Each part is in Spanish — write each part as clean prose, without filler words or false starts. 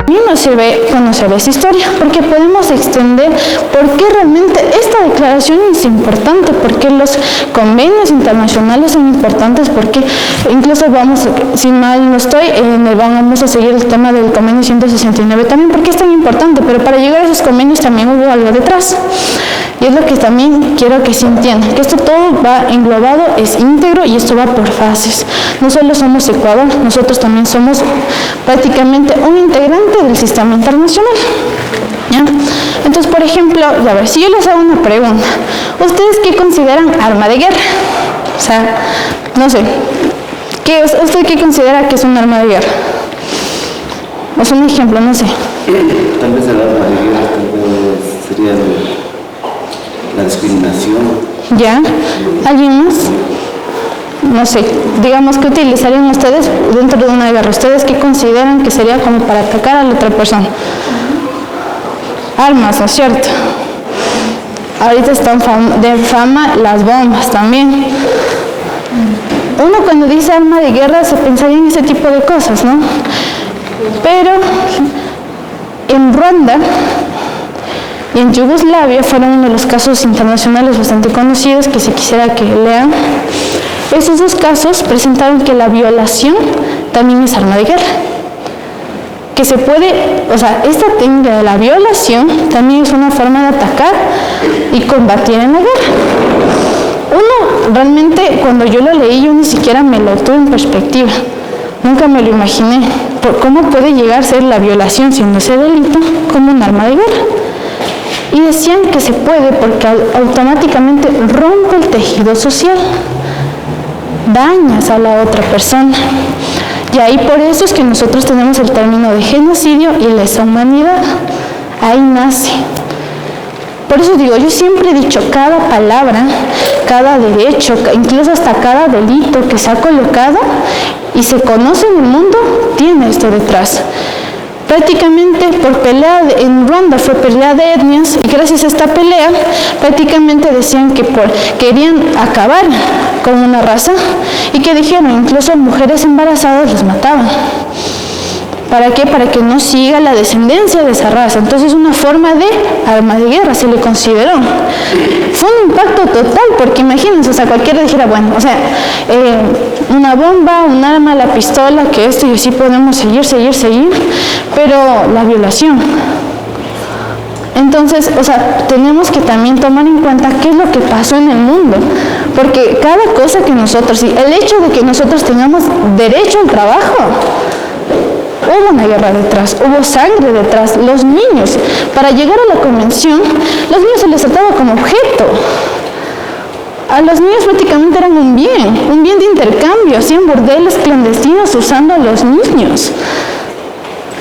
A mí nos sirve conocer esa historia, porque podemos extender por qué realmente esta declaración es importante, por qué los convenios internacionales son importantes, porque incluso vamos, si mal no estoy, vamos a seguir el tema del convenio 169 también, porque es tan importante, pero para llegar a esos convenios también hubo algo detrás. Y es lo que también quiero que se entienda, que esto todo va englobado, es íntegro y esto va por fases. No solo somos Ecuador, nosotros también somos prácticamente un integrante del sistema internacional. ¿Ya? Entonces, por ejemplo, a ver, si yo les hago una pregunta, ¿ustedes qué consideran arma de guerra? O sea, no sé, ¿usted qué considera que es un arma de guerra? O es un ejemplo, no sé. Tal vez el arma de guerra sería la discriminación. ¿Ya? ¿Alguien más? No sé, digamos que utilizarían ustedes dentro de una guerra. ¿Ustedes qué consideran que sería como para atacar a la otra persona? Armas, ¿no es cierto? Ahorita están de fama las bombas también. Uno cuando dice arma de guerra se pensaría en ese tipo de cosas, ¿no? Pero en Ruanda y en Yugoslavia fueron uno de los casos internacionales bastante conocidos que si quisiera que lean. Esos dos casos presentaron que la violación también es arma de guerra. Que se puede, o sea, esta técnica de la violación también es una forma de atacar y combatir en la guerra. Uno, realmente, cuando yo lo leí, yo ni siquiera me lo tuve en perspectiva. Nunca me lo imaginé. ¿Cómo puede llegar a ser la violación, siendo ese delito, como un arma de guerra? Y decían que se puede porque automáticamente rompe el tejido social. Dañas a la otra persona. Y ahí por eso es que nosotros tenemos el término de genocidio y lesa humanidad. Ahí nace. Por eso digo, yo siempre he dicho, cada palabra, cada derecho, incluso hasta cada delito que se ha colocado y se conoce en el mundo, tiene esto detrás. Prácticamente por pelea en Ruanda fue pelea de etnias y gracias a esta pelea prácticamente decían que querían acabar con una raza y que dijeron incluso mujeres embarazadas las mataban. ¿Para qué? Para que no siga la descendencia de esa raza. Entonces una forma de arma de guerra se le consideró. Fue un impacto total, porque imagínense, o sea, cualquiera dijera, bueno, o sea, una bomba, un arma, la pistola, que esto y así podemos seguir, pero la violación. Entonces, o sea, tenemos que también tomar en cuenta qué es lo que pasó en el mundo, porque cada cosa que nosotros, el hecho de que nosotros tengamos derecho al trabajo, hubo una guerra detrás, hubo sangre detrás. Los niños, para llegar a la convención, los niños se les trataba como objeto. A los niños prácticamente eran un bien de intercambio, hacían bordeles clandestinos usando a los niños.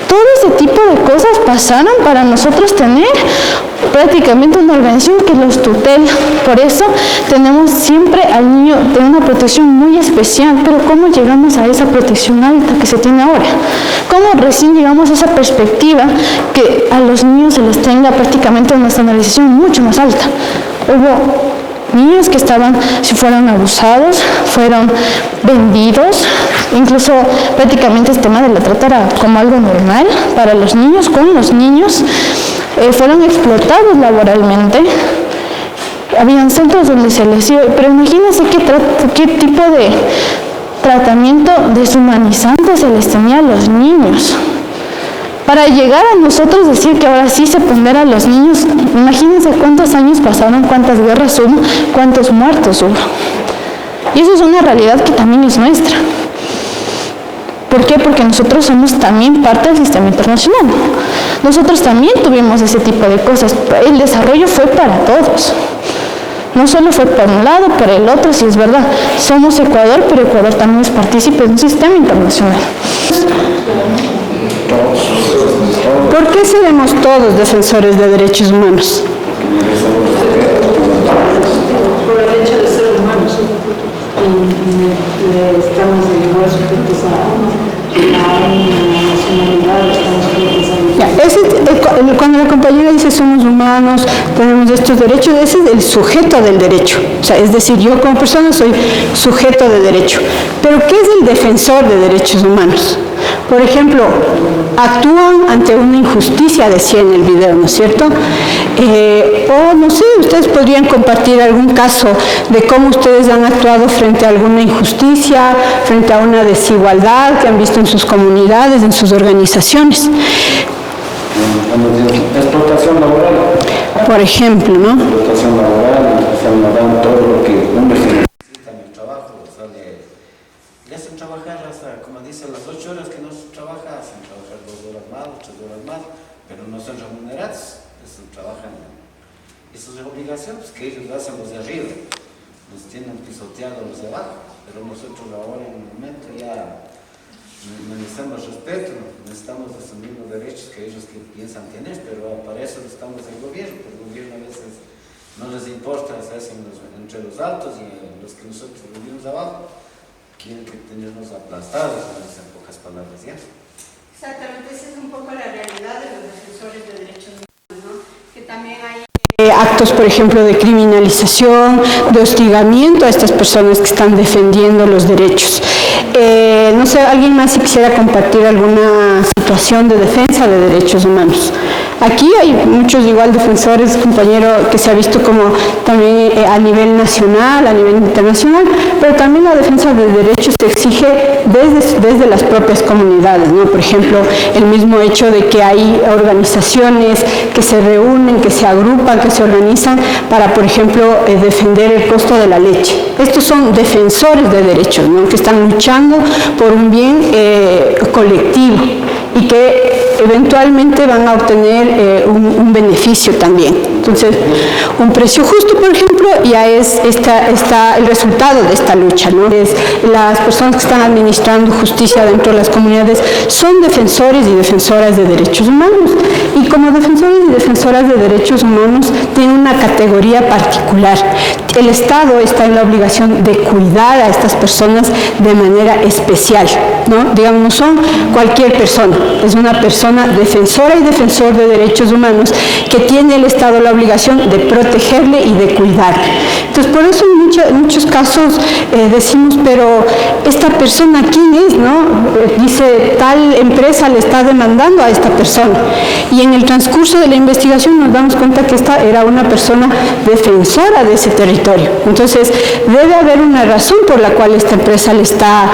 Todo ese tipo de cosas pasaron para nosotros tener prácticamente una organización que los tutela. Por eso tenemos siempre al niño de una protección muy especial. Pero ¿cómo llegamos a esa protección alta que se tiene ahora? ¿Cómo recién llegamos a esa perspectiva que a los niños se les tenga prácticamente una estandarización mucho más alta? Hubo niños que fueron abusados, fueron vendidos, incluso prácticamente este tema de la trata era como algo normal para los niños, con los niños, fueron explotados laboralmente. Habían centros donde se les iba, pero imagínense qué tipo de tratamiento deshumanizante se les tenía a los niños. Para llegar a nosotros decir que ahora sí se pondera a los niños, imagínense cuántos años pasaron, cuántas guerras hubo, cuántos muertos hubo. Y eso es una realidad que también es nuestra. ¿Por qué? Porque nosotros somos también parte del sistema internacional. Nosotros también tuvimos ese tipo de cosas. El desarrollo fue para todos. No solo fue por un lado, por el otro, si es verdad. Somos Ecuador, pero Ecuador también es partícipe de un sistema internacional. ¿Por qué seremos todos defensores de derechos humanos? Por el hecho de ser humanos. Estamos igual sujetos a nacionalidad, estamos sujetos a... Cuando la compañera dice somos humanos, tenemos estos derechos, ese es el sujeto del derecho. O sea, es decir, yo como persona soy sujeto de derecho. Pero ¿qué es el defensor de derechos humanos? Por ejemplo, actúan ante una injusticia, decía en el video, ¿no es cierto? O no sé, ustedes podrían compartir algún caso de cómo ustedes han actuado frente a alguna injusticia, frente a una desigualdad que han visto en sus comunidades, en sus organizaciones. Explotación laboral. Por ejemplo, ¿no? Explotación laboral, no dan todo lo que hombres necesitan el trabajo, o sea, le hacen trabajar hasta, como dicen, las 8 horas que no se trabaja, hacen trabajar 2 horas más, 3 horas más, pero no son remunerados, eso trabajan. Eso es obligación, pues que ellos hacen los de arriba, nos tienen pisoteados los de abajo, pero nosotros ahora en el momento ya necesitamos respeto, necesitamos asumir los derechos que ellos que piensan tener, pero para eso estamos en gobierno, porque el gobierno a veces no les importa, se hacen entre los altos y los que nosotros vivimos abajo, quieren que tenernos aplastados, en pocas palabras, ¿ya? Exactamente, esa es un poco la realidad de los defensores de derechos humanos, ¿no? Que también hay actos, por ejemplo, de criminalización, de hostigamiento a estas personas que están defendiendo los derechos. No sé, ¿alguien más si quisiera compartir alguna situación de defensa de derechos humanos? Aquí hay muchos igual defensores, compañero, que se ha visto como también a nivel nacional, a nivel internacional, pero también la defensa de derechos se exige desde las propias comunidades, ¿no? Por ejemplo, el mismo hecho de que hay organizaciones que se reúnen, que se agrupan, que se organizan para, por ejemplo, defender el costo de la leche. Estos son defensores de derechos, ¿no? Que están luchando por un bien colectivo y que eventualmente van a obtener un beneficio también. Entonces, un precio justo, por ejemplo, ya es el resultado de esta lucha, ¿no? Las personas que están administrando justicia dentro de las comunidades son defensores y defensoras de derechos humanos. Y como defensores y defensoras de derechos humanos tienen una categoría particular. El Estado está en la obligación de cuidar a estas personas de manera especial, ¿no? Digamos, no son cualquier persona, es una persona defensora y defensor de derechos humanos que tiene el Estado la obligación de protegerle y de cuidarle. Entonces, por eso en muchos casos decimos, pero esta persona, ¿quién es? ¿No? Dice, tal empresa le está demandando a esta persona. Y en el transcurso de la investigación nos damos cuenta que esta era una persona defensora de ese territorio. Entonces, debe haber una razón por la cual esta empresa le está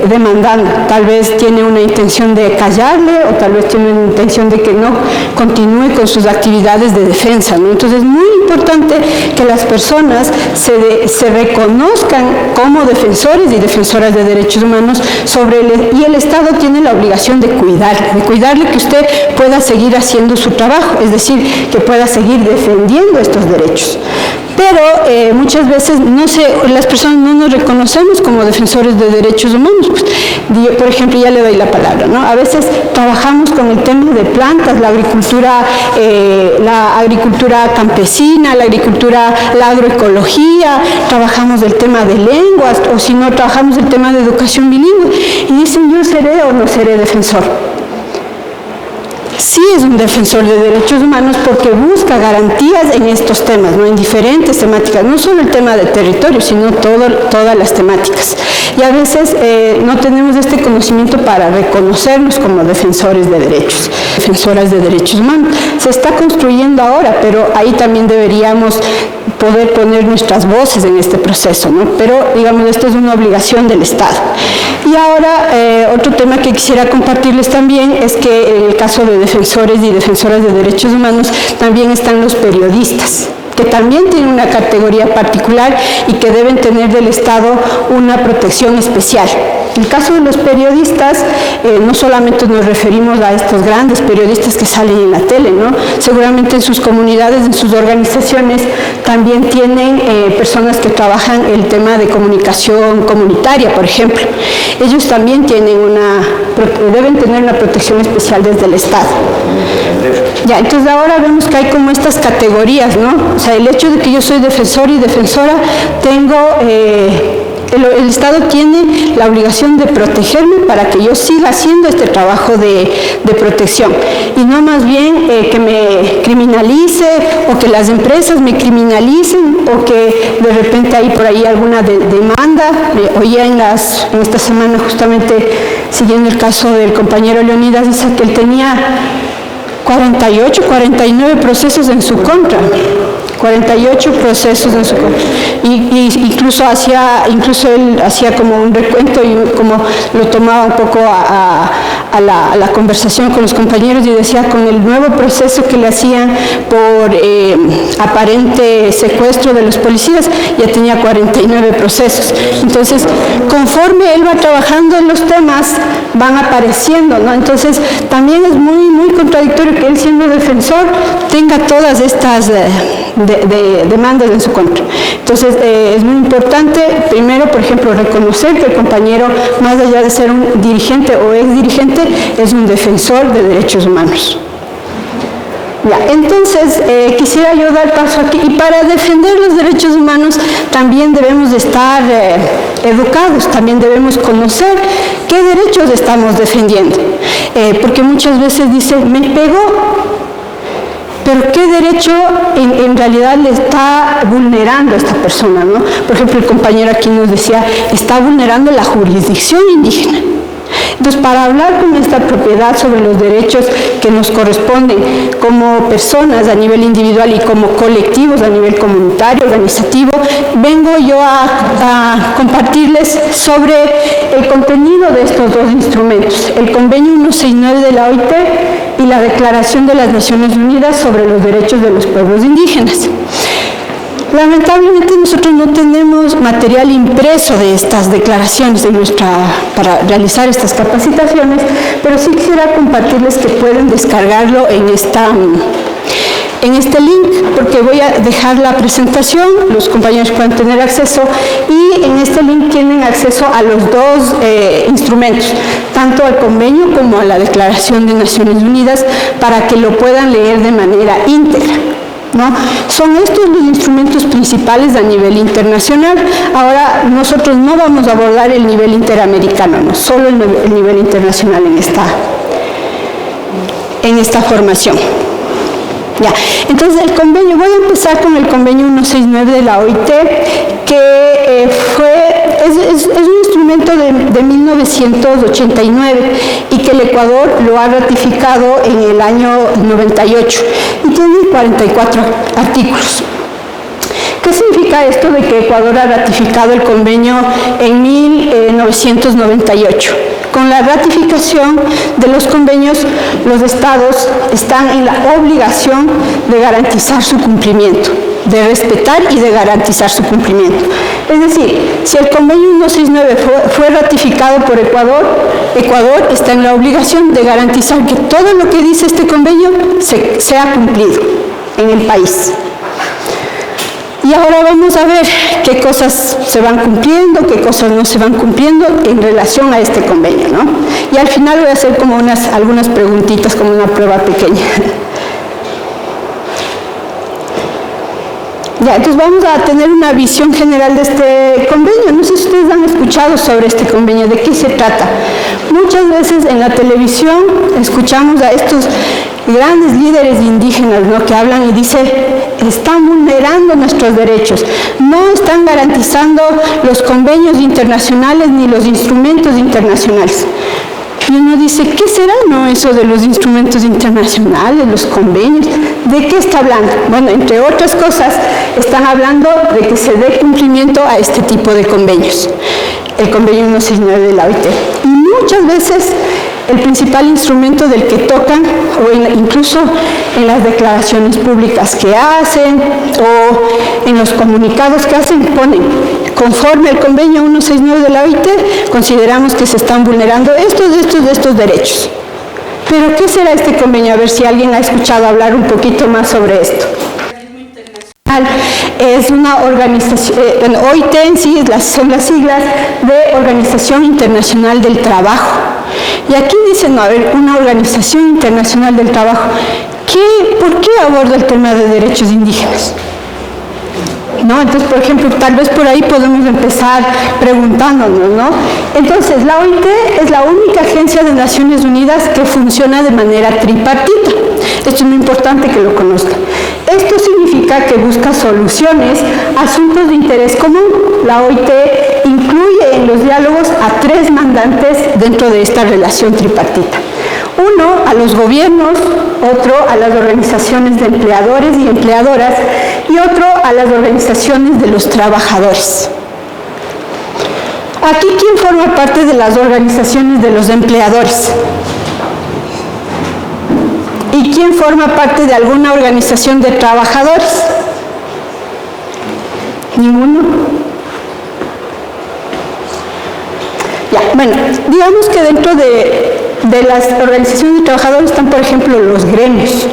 demandando. Tal vez tiene una intención de callarle o tal vez tiene una intención de que no continúe con sus actividades de defensa, ¿no? Entonces, es muy importante que las personas se reconozcan como defensores y defensoras de derechos humanos y el Estado tiene la obligación de cuidarle que usted pueda seguir haciendo su trabajo, es decir, que pueda seguir defendiendo estos derechos. Pero muchas veces las personas no nos reconocemos como defensores de derechos humanos. Pues, por ejemplo, ya le doy la palabra, ¿no? A veces trabajamos con el tema de plantas, la agricultura campesina, la agroecología, trabajamos el tema de lenguas, o si no, trabajamos el tema de educación bilingüe. Y dicen, ¿yo seré o no seré defensor? Sí es un defensor de derechos humanos porque busca garantías en estos temas, ¿no? En diferentes temáticas, no solo el tema de territorio, sino todas las temáticas. Y a veces no tenemos este conocimiento para reconocernos como defensores de derechos, defensoras de derechos humanos. Se está construyendo ahora, pero ahí también deberíamos poder poner nuestras voces en este proceso, ¿no? Pero, digamos, esto es una obligación del Estado. Y ahora, otro tema que quisiera compartirles también es que en el caso de defensores y defensoras de derechos humanos también están los periodistas, que también tienen una categoría particular y que deben tener del Estado una protección especial. En el caso de los periodistas, no solamente nos referimos a estos grandes periodistas que salen en la tele, ¿no? Seguramente en sus comunidades, en sus organizaciones, también tienen personas que trabajan el tema de comunicación comunitaria, por ejemplo. Ellos también deben tener una protección especial desde el Estado. Ya, entonces ahora vemos que hay como estas categorías, ¿no? O sea, el hecho de que yo soy defensor y defensora, tengo El Estado tiene la obligación de protegerme para que yo siga haciendo este trabajo de protección y no más bien que me criminalice o que las empresas me criminalicen o que de repente hay por ahí alguna demanda. Oía en esta semana justamente siguiendo el caso del compañero Leonidas, dice que él tenía 48, 49 procesos en su contra. 48 procesos en su contra. Y incluso él hacía como un recuento y como lo tomaba un poco a la conversación con los compañeros y decía con el nuevo proceso que le hacían por aparente secuestro de los policías, ya tenía 49 procesos. Entonces, conforme él va trabajando en los temas, van apareciendo, ¿no? Entonces, también es muy, muy contradictorio que él, siendo defensor, tenga todas estas demandas en su contra. Entonces, es muy importante, primero, por ejemplo, reconocer que el compañero, más allá de ser un dirigente o ex dirigente, es un defensor de derechos humanos. Ya, entonces, quisiera yo dar paso aquí, y para defender los derechos humanos también debemos de estar educados, también debemos conocer qué derechos estamos defendiendo, porque muchas veces dicen, me pegó, pero ¿qué derecho en realidad le está vulnerando a esta persona, ¿no? Por ejemplo, el compañero aquí nos decía, está vulnerando la jurisdicción indígena. Entonces, para hablar con esta propiedad sobre los derechos que nos corresponden como personas a nivel individual y como colectivos a nivel comunitario, organizativo, vengo yo a compartirles sobre el contenido de estos dos instrumentos, el Convenio 169 de la OIT y la Declaración de las Naciones Unidas sobre los Derechos de los Pueblos Indígenas. Lamentablemente nosotros no tenemos material impreso de estas declaraciones para realizar estas capacitaciones, pero sí quisiera compartirles que pueden descargarlo en este link, porque voy a dejar la presentación, los compañeros pueden tener acceso, y en este link tienen acceso a los dos instrumentos, tanto al convenio como a la Declaración de Naciones Unidas, para que lo puedan leer de manera íntegra, ¿no? Son estos los instrumentos principales a nivel internacional. Ahora nosotros no vamos a abordar el nivel interamericano, no, solo el nivel internacional en esta formación. Ya. Entonces el convenio, voy a empezar con el convenio 169 de la OIT, que es un instrumento de 1989 y que el Ecuador lo ha ratificado en el año 98 y tiene 44 artículos. ¿Qué significa esto de que Ecuador ha ratificado el convenio en 1998? Con la ratificación de los convenios, los estados están en la obligación de garantizar su cumplimiento, de respetar y de garantizar su cumplimiento. Es decir, si el convenio 169 fue ratificado por Ecuador, Ecuador está en la obligación de garantizar que todo lo que dice este convenio sea cumplido en el país. Y ahora vamos a ver qué cosas se van cumpliendo, qué cosas no se van cumpliendo en relación a este convenio, ¿no? Y al final voy a hacer como algunas preguntitas, como una prueba pequeña. Ya, entonces vamos a tener una visión general de este convenio. No sé si ustedes han escuchado sobre este convenio, de qué se trata. Muchas veces en la televisión escuchamos a estos grandes líderes indígenas, ¿no?, que hablan y dicen, están vulnerando nuestros derechos, no están garantizando los convenios internacionales ni los instrumentos internacionales. Y uno dice, ¿qué será, no, eso de los instrumentos internacionales, los convenios? ¿De qué está hablando? Bueno, entre otras cosas, están hablando de que se dé cumplimiento a este tipo de convenios, el convenio 169 de la OIT. Y muchas veces el principal instrumento del que tocan, o incluso en las declaraciones públicas que hacen, o en los comunicados que hacen, ponen, conforme al convenio 169 de la OIT, consideramos que se están vulnerando estos derechos. Pero, ¿qué será este convenio? A ver si alguien ha escuchado hablar un poquito más sobre esto. Es una organización, OIT en sí son las siglas de Organización Internacional del Trabajo. Y aquí dicen, no, a ver, una Organización Internacional del Trabajo. ¿Por qué aborda el tema de derechos indígenas? ¿no? Entonces, por ejemplo, tal vez por ahí podemos empezar preguntándonos, ¿no? Entonces, la OIT es la única agencia de Naciones Unidas que funciona de manera tripartita. Esto es muy importante que lo conozcan. Esto significa que busca soluciones a asuntos de interés común. La OIT incluye en los diálogos a 3 mandantes dentro de esta relación tripartita. Uno a los gobiernos, otro a las organizaciones de empleadores y empleadoras y otro a las organizaciones de los trabajadores. Aquí, ¿quién forma parte de las organizaciones de los empleadores? ¿Y quién forma parte de alguna organización de trabajadores? ¿Ninguno? Ya, bueno, digamos que dentro de las organizaciones de trabajadores están, por ejemplo, los gremios,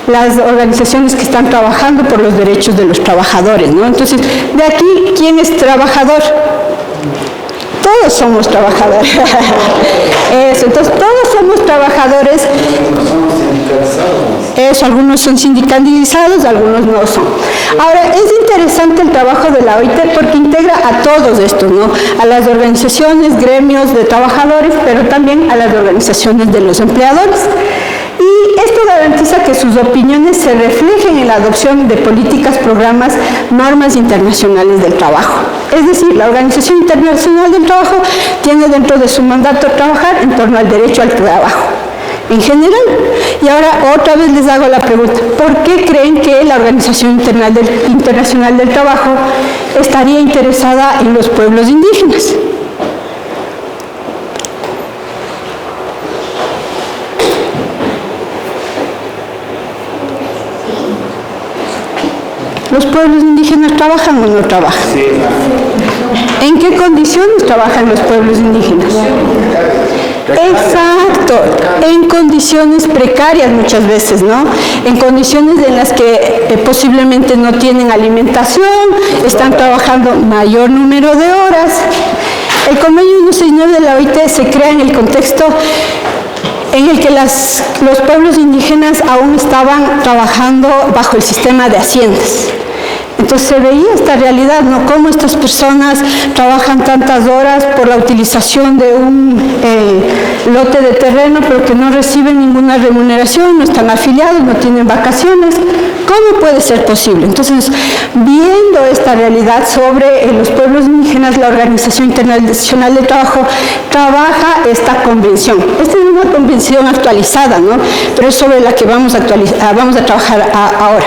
las organizaciones que están trabajando por los derechos de los trabajadores, ¿no? Entonces, de aquí, ¿quién es trabajador? Todos somos trabajadores. Eso, entonces todos somos trabajadores. Eso, algunos son sindicalizados, algunos no son. Ahora, es interesante el trabajo de la OIT porque integra a todos estos, ¿no? A las organizaciones, gremios de trabajadores, pero también a las organizaciones de los empleadores. Y esto garantiza que sus opiniones se reflejen en la adopción de políticas, programas, normas internacionales del trabajo. Es decir, la Organización Internacional del Trabajo tiene dentro de su mandato trabajar en torno al derecho al trabajo en general. Y ahora otra vez les hago la pregunta, ¿por qué creen que la Organización Internacional del Trabajo estaría interesada en los pueblos indígenas? ¿Los pueblos indígenas trabajan o no trabajan? Sí. ¿En qué condiciones trabajan los pueblos indígenas? Exacto, en condiciones precarias muchas veces, ¿no? En condiciones en las que posiblemente no tienen alimentación, están trabajando mayor número de horas. El convenio 169 de la OIT se crea en el contexto en el que los pueblos indígenas aún estaban trabajando bajo el sistema de haciendas. Entonces se veía esta realidad, ¿no? Cómo estas personas trabajan tantas horas por la utilización de un lote de terreno, pero que no reciben ninguna remuneración, no están afiliados, no tienen vacaciones. ¿Cómo puede ser posible? Entonces, viendo esta realidad sobre los pueblos indígenas, la Organización Internacional del Trabajo trabaja esta convención. Esta es una convención actualizada, ¿no? Pero es sobre la que vamos a trabajar ahora.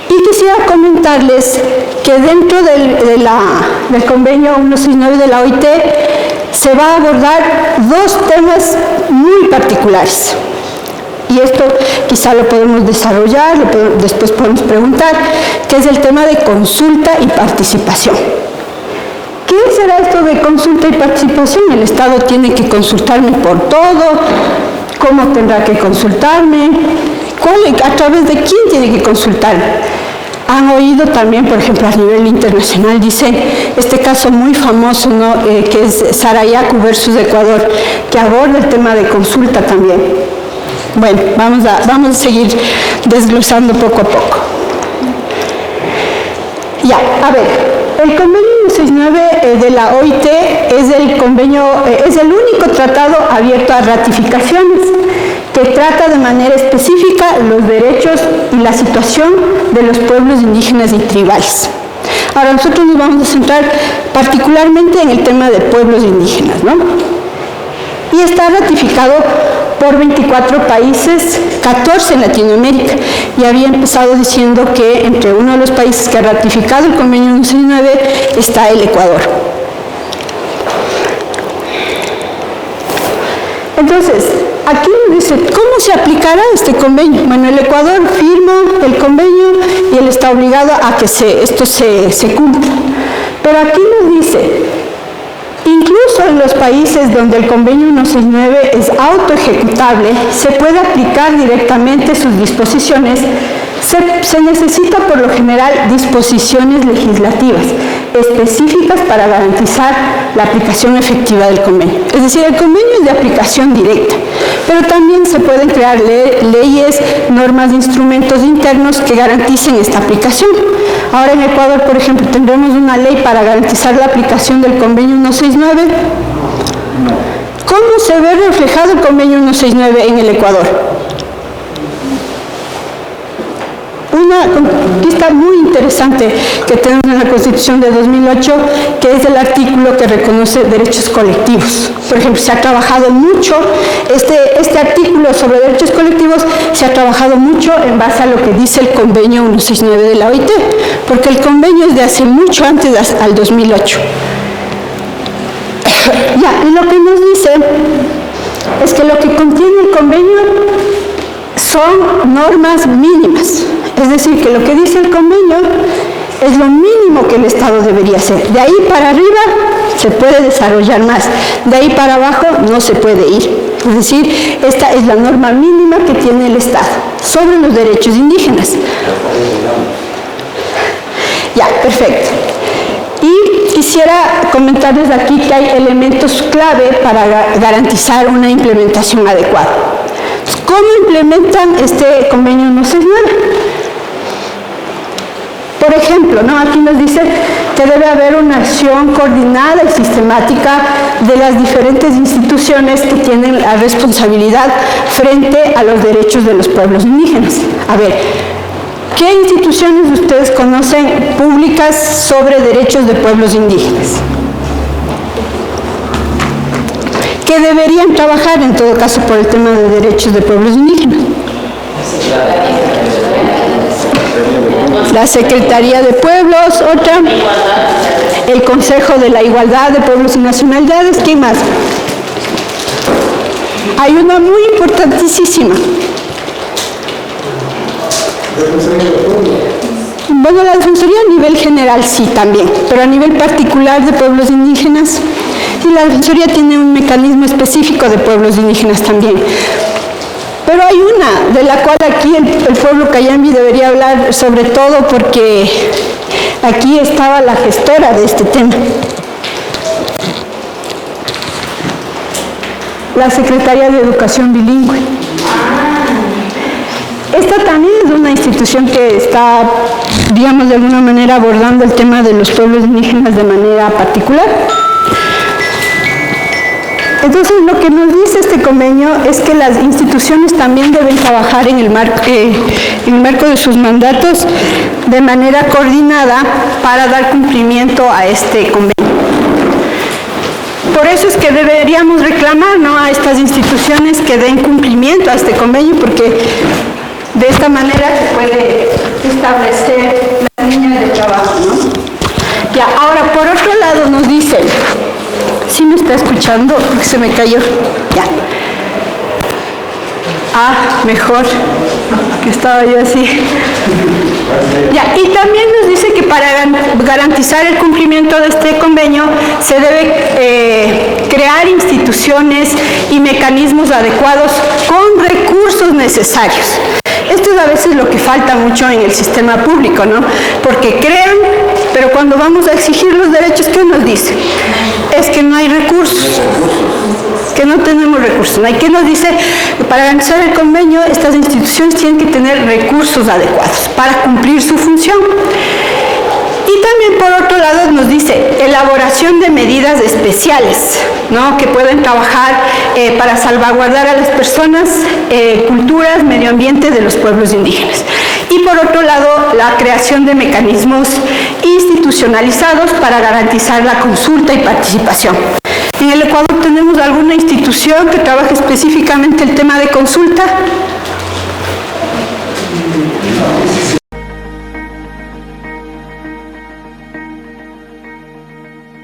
Y quisiera comentarles que dentro del convenio 169 de la OIT se va a abordar 2 temas muy particulares. Y esto quizá lo podemos desarrollar, después podemos preguntar, que es el tema de consulta y participación. ¿Qué será esto de consulta y participación? El Estado tiene que consultarme por todo, ¿cómo tendrá que consultarme? ¿A través de quién tiene que consultar? Han oído también, por ejemplo, a nivel internacional, dicen este caso muy famoso, ¿no? Que es Sarayaku versus Ecuador, que aborda el tema de consulta también. Bueno, vamos a seguir desglosando poco a poco. Ya, a ver, el convenio 169 de la OIT es el único tratado abierto a ratificaciones que trata de manera específica los derechos y la situación de los pueblos indígenas y tribales. Ahora nosotros nos vamos a centrar particularmente en el tema de pueblos indígenas, ¿no? Y está ratificado por 24 países, 14 en Latinoamérica. Y había empezado diciendo que entre uno de los países que ha ratificado el convenio 169 está el Ecuador. Entonces, aquí nos dice, ¿cómo se aplicará este convenio? Bueno, el Ecuador firma el convenio y él está obligado a que esto se cumpla. Pero aquí nos dice, incluso en los países donde el convenio 169 es autoejecutable, se puede aplicar directamente sus disposiciones. Se necesita por lo general disposiciones legislativas específicas para garantizar la aplicación efectiva del convenio. Es decir, el convenio es de aplicación directa, pero también se pueden crear leyes, normas, instrumentos internos que garanticen esta aplicación. Ahora en Ecuador, por ejemplo, tendremos una ley para garantizar la aplicación del convenio 169. ¿Cómo se ve reflejado el convenio 169 en el Ecuador? Una conquista muy interesante que tenemos en la Constitución de 2008, que es el artículo que reconoce derechos colectivos. Por ejemplo, se ha trabajado mucho, este artículo sobre derechos colectivos se ha trabajado mucho en base a lo que dice el convenio 169 de la OIT, porque el convenio es de hace mucho antes, al 2008. Ya, y lo que nos dice es que lo que contiene el convenio son normas mínimas, es decir, que lo que dice el convenio es lo mínimo que el Estado debería hacer. De ahí para arriba se puede desarrollar más, de ahí para abajo no se puede ir. Es decir, esta es la norma mínima que tiene el Estado sobre los derechos indígenas. Ya, perfecto. Y quisiera comentarles aquí que hay elementos clave para garantizar una implementación adecuada. ¿Cómo implementan este convenio 169? Por ejemplo, ¿no? Aquí nos dice que debe haber una acción coordinada y sistemática de las diferentes instituciones que tienen la responsabilidad frente a los derechos de los pueblos indígenas. A ver, ¿qué instituciones ustedes conocen públicas sobre derechos de pueblos indígenas? ¿Qué deberían trabajar en todo caso por el tema de derechos de pueblos indígenas? La Secretaría de Pueblos, otra, el Consejo de la Igualdad de Pueblos y Nacionalidades, ¿quién más? Hay una muy importantísima. Bueno, la Defensoría a nivel general sí también, pero a nivel particular de pueblos indígenas, y la Defensoría tiene un mecanismo específico de pueblos indígenas también. Pero hay una de la cual aquí el pueblo cayambi debería hablar sobre todo porque aquí estaba la gestora de este tema. La Secretaría de Educación Bilingüe. Esta también es una institución que está, digamos, de alguna manera abordando el tema de los pueblos indígenas de manera particular. Entonces, lo que nos dice este convenio es que las instituciones también deben trabajar en el marco de sus mandatos de manera coordinada para dar cumplimiento a este convenio. Por eso es que deberíamos reclamar, ¿no?, a estas instituciones que den cumplimiento a este convenio, porque de esta manera se puede establecer las líneas de trabajo, ¿no? Ya, ahora, por otro lado nos dice, ¿sí me está escuchando? Porque se me cayó. Ya. Ah, mejor, que estaba yo así. Ya, y también nos dice que para garantizar el cumplimiento de este convenio se debe crear instituciones y mecanismos adecuados con recursos necesarios. Esto es a veces lo que falta mucho en el sistema público, ¿no? Porque crean, pero cuando vamos a exigir los derechos, ¿qué nos dice? Es que no hay recursos, que no tenemos recursos. ¿Qué nos dice? Para garantizar el convenio, estas instituciones tienen que tener recursos adecuados para cumplir su función. Y también, por otro lado, nos dice elaboración de medidas especiales, ¿no?, que pueden trabajar para salvaguardar a las personas, culturas, medio ambiente de los pueblos indígenas. Y por otro lado, la creación de mecanismos institucionalizados para garantizar la consulta y participación. En el Ecuador tenemos alguna institución que trabaje específicamente el tema de consulta.